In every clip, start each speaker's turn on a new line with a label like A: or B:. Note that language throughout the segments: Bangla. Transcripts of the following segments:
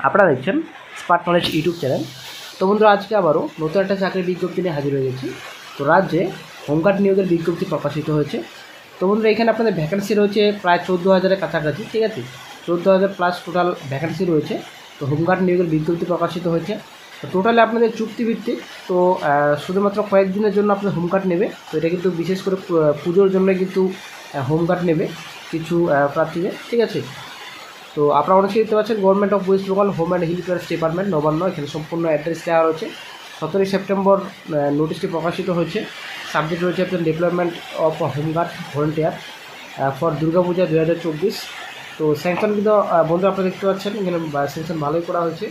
A: আপনারা দেখছেন স্মার্ট নলেজ ইউটিউব চ্যানেল। তো বন্ধুরা, আজকে আবারও নতুন একটা চাকরির বিজ্ঞপ্তি নিয়ে হাজির হয়ে গেছি। তো রাজ্যে হোমগার্ড নিয়োগের বিজ্ঞপ্তি প্রকাশিত হয়েছে। তো বন্ধুরা, এখানে আপনাদের ভ্যাকেন্সি রয়েছে প্রায় 14,000-এর কাছাকাছি, ঠিক আছে। 14,000 প্লাস টোটাল ভ্যাকেন্সি রয়েছে। তো হোমগার্ড নিয়োগের বিজ্ঞপ্তি প্রকাশিত হয়েছে। তো টোটালি আপনাদের চুক্তিভিত্তিক। তো শুধুমাত্র কয়েকদিনের জন্য আপনাদের হোমগার্ড নেবে। তো এটা কিন্তু বিশেষ করে পুজোর জন্য কিন্তু হোমগার্ড নেবে কিছু প্রার্থীদের, ঠিক আছে। তো আপনারা অনেকেই দেখতে পাচ্ছেন government of West Bengal home and hill affairs department, Nabanna. এখানে সম্পূর্ণ অ্যাড্রেস দেওয়া রয়েছে। 17 সেপ্টেম্বর নোটিশটি প্রকাশিত হয়েছে। সাবজেক্ট রয়েছে আপনার development of home guard volunteer for Durga Puja 2024। তো স্যাংশন কিন্তু বন্ধু আপনারা দেখতে পাচ্ছেন এখানে স্যাংশন ভালোই করা হয়েছে।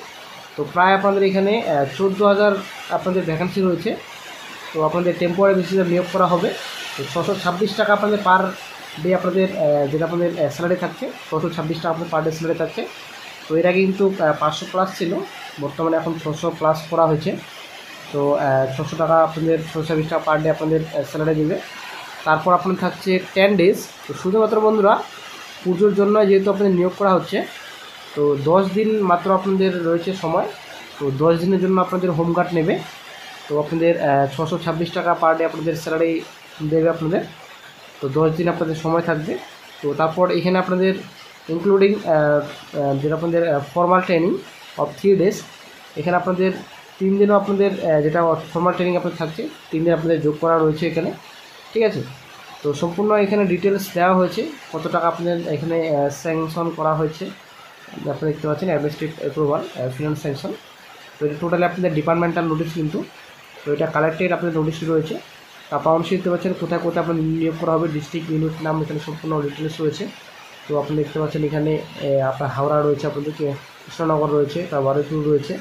A: তো প্রায় আপনাদের এখানে 14,000 আপনাদের ভ্যাকেন্সি রয়েছে। তো আপনাদের টেম্পোরারি বেসিসে নিয়োগ করা হবে। তো 626 টাকা আপনাদের পার ডে আপনাদের যেটা আপনাদের স্যালারি থাকছে, 626 টাকা আপনাদের পার ডে স্যালারি থাকছে। তো এর আগে কিন্তু 500 প্লাস ছিল, বর্তমানে এখন 600 প্লাস করা হয়েছে। তো 600 টাকা আপনাদের 626 টাকা পার ডে আপনাদের স্যালারি দেবে। তারপর আপনাদের থাকছে 10 ডেজ। তো শুধুমাত্র বন্ধুরা পুজোর জন্য যেহেতু আপনাদের নিয়োগ করা হচ্ছে, তো 10 দিন মাত্র আপনাদের রয়েছে সময়। তো 10 দিনের জন্য আপনাদের হোমগার্ড নেবে। তো আপনাদের 626 টাকা পার ডে আপনাদের স্যালারি দেবে আপনাদের। তো 10 দিন আপনাদের সময় থাকবে। তো তারপর এখানে আপনাদের ইনক্লুডিং যেটা আপনাদের ফর্মাল ট্রেনিং অফ 3 ডেজ, এখানে আপনাদের 3 দিনও আপনাদের যেটা ফর্মাল ট্রেনিং আপনাদের থাকছে, 3 দিন আপনাদের যোগ করা রয়েছে এখানে, ঠিক আছে। তো সম্পূর্ণ এখানে ডিটেলস দেওয়া হয়েছে, কত টাকা আপনাদের এখানে স্যাংশন করা হয়েছে আপনারা দেখতে পাচ্ছেন, অ্যাডমিনিস্ট্রেটিভ অ্যাপ্রুভাল, ফিনান্স স্যাংশন। তো এটা টোটালি আপনাদের ডিপার্টমেন্টাল নোটিশ কিন্তু। তো এটা কালেক্টেড আপনাদের নোটিশ রয়েছে। তারপর অংশ দেখতে পাচ্ছেন কোথায় কোথায় আপনার নিয়োগ করা হবে, ডিস্ট্রিক্ট ইউনিট নাম এখানে সম্পূর্ণ ডিটেলস রয়েছে। তো আপনি দেখতে পাচ্ছেন এখানে আপনার হাওড়া রয়েছে, আপনাদেরকে কৃষ্ণনগর রয়েছে, তার বারুইপুর রয়েছে,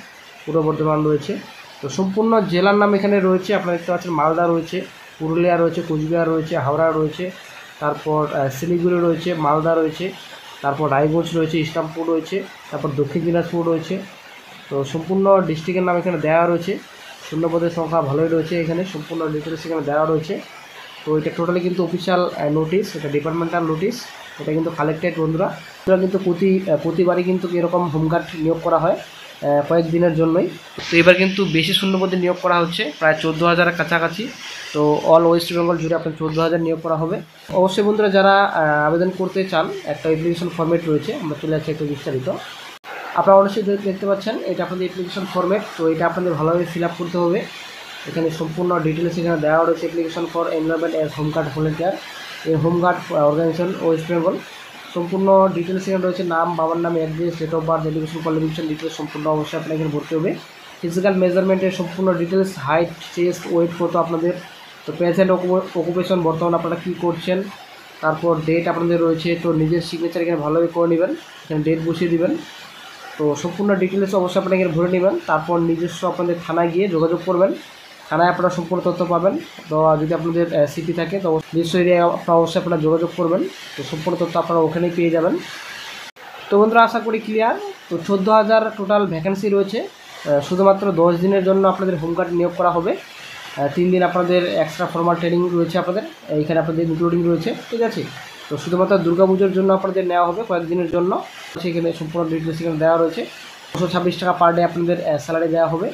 A: পূর্ব বর্ধমান রয়েছে। তো সম্পূর্ণ জেলার নাম এখানে রয়েছে। আপনারা দেখতে পাচ্ছেন মালদা রয়েছে, পুরুলিয়া রয়েছে, কোচবিহার রয়েছে, হাওড়া রয়েছে, তারপর শিলিগুড়ি রয়েছে, মালদা রয়েছে, তারপর রায়গঞ্জ রয়েছে, ইসলামপুর রয়েছে, তারপর দক্ষিণ দিনাজপুর রয়েছে। তো সম্পূর্ণ ডিস্ট্রিক্টের নাম এখানে দেওয়া রয়েছে। শূন্যপদের সংখ্যা ভালোই রয়েছে, এখানে সম্পূর্ণ ডিটেলস এখানে দেওয়া রয়েছে। তো এটা টোটালি কিন্তু অফিসিয়াল নোটিশ, এটা ডিপার্টমেন্টাল নোটিশ, এটা কিন্তু কালেক্টেড বন্ধুরা। এটা কিন্তু প্রতিবারই কিন্তু এরকম হোমগার্ড নিয়োগ করা হয় কয়েকদিনের জন্যই। তো এবার কিন্তু বেশি শূন্যপদে নিয়োগ করা হচ্ছে, প্রায় 14,000-এর কাছাকাছি। তো অল ওয়েস্ট বেঙ্গল জুড়ে আপনার 14,000 নিয়োগ করা হবে। অবশ্যই বন্ধুরা, যারা আবেদন করতে চান, একটা অ্যাপ্লিকেশন ফর্মেট রয়েছে, আমরা চলে যাচ্ছি একটু বিস্তারিত। আপনারা অবশ্যই দেখতে পাচ্ছেন এটা আপনাদের অ্যাপ্লিকেশন ফর্মেট। তো এটা আপনাদের ভালোভাবে ফিল আপ করতে হবে। এখানে সম্পূর্ণ ডিটেলস এখানে দেওয়া রয়েছে। Application for enrolment as home guard volunteer এই হোমগার্ড অর্গানাইজেশন ওয়েস্ট বেঙ্গল, সম্পূর্ণ ডিটেলস এখানে রয়েছে। নাম, বাবার নাম, address, date of birth, education qualification details সম্পূর্ণ অবশ্যই আপনাকে এখানে ভরতে হবে। ফিজিক্যাল মেজারমেন্টের সম্পূর্ণ ডিটেলস, হাইট, চেস্ট, ওয়েট কত আপনাদের। তো প্রেজেন্ট অকুপেশন, বর্তমানে আপনারা কী করছেন। তারপর ডেট আপনাদের রয়েছে। তো নিজের সিগনেচার এখানে ভালোভাবে করে নেবেন, এখানে ডেট বসিয়ে দেবেন। তো সম্পূর্ণ ডিটেলস অবশ্যই আপনাকে ভরে নেবেন। তারপর নিজস্ব আপনাদের থানায় গিয়ে যোগাযোগ করবেন, থানায় আপনারা সম্পূর্ণ তথ্য পাবেন। তো যদি আপনাদের সিটি থাকে তো নিজস্ব এরিয়ায় আপনারা অবশ্যই আপনারা যোগাযোগ করবেন। তো সম্পূর্ণ তথ্য আপনারা ওখানেই পেয়ে যাবেন। তো বন্ধুরা, আশা করি ক্লিয়ার। তো 14,000 টোটাল ভ্যাকেন্সি রয়েছে। শুধুমাত্র 10 দিনের জন্য আপনাদের হোমগার্ড নিয়োগ করা হবে। 3 দিন আপনাদের এক্সট্রা ফর্মাল ট্রেনিং রয়েছে আপনাদের এইখানে আপনাদের ইনক্লুডিং রয়েছে, ঠিক আছে। তো শুধুমাত্র দুর্গাপুজোর জন্য আপনাদের নেওয়া হবে কয়েকদিনের জন্য। সেখানে সম্পূর্ণ ডিটেলস এখানে দেওয়া রয়েছে। 226 টাকা পার ডে আপনাদের স্যালারি দেওয়া হবে।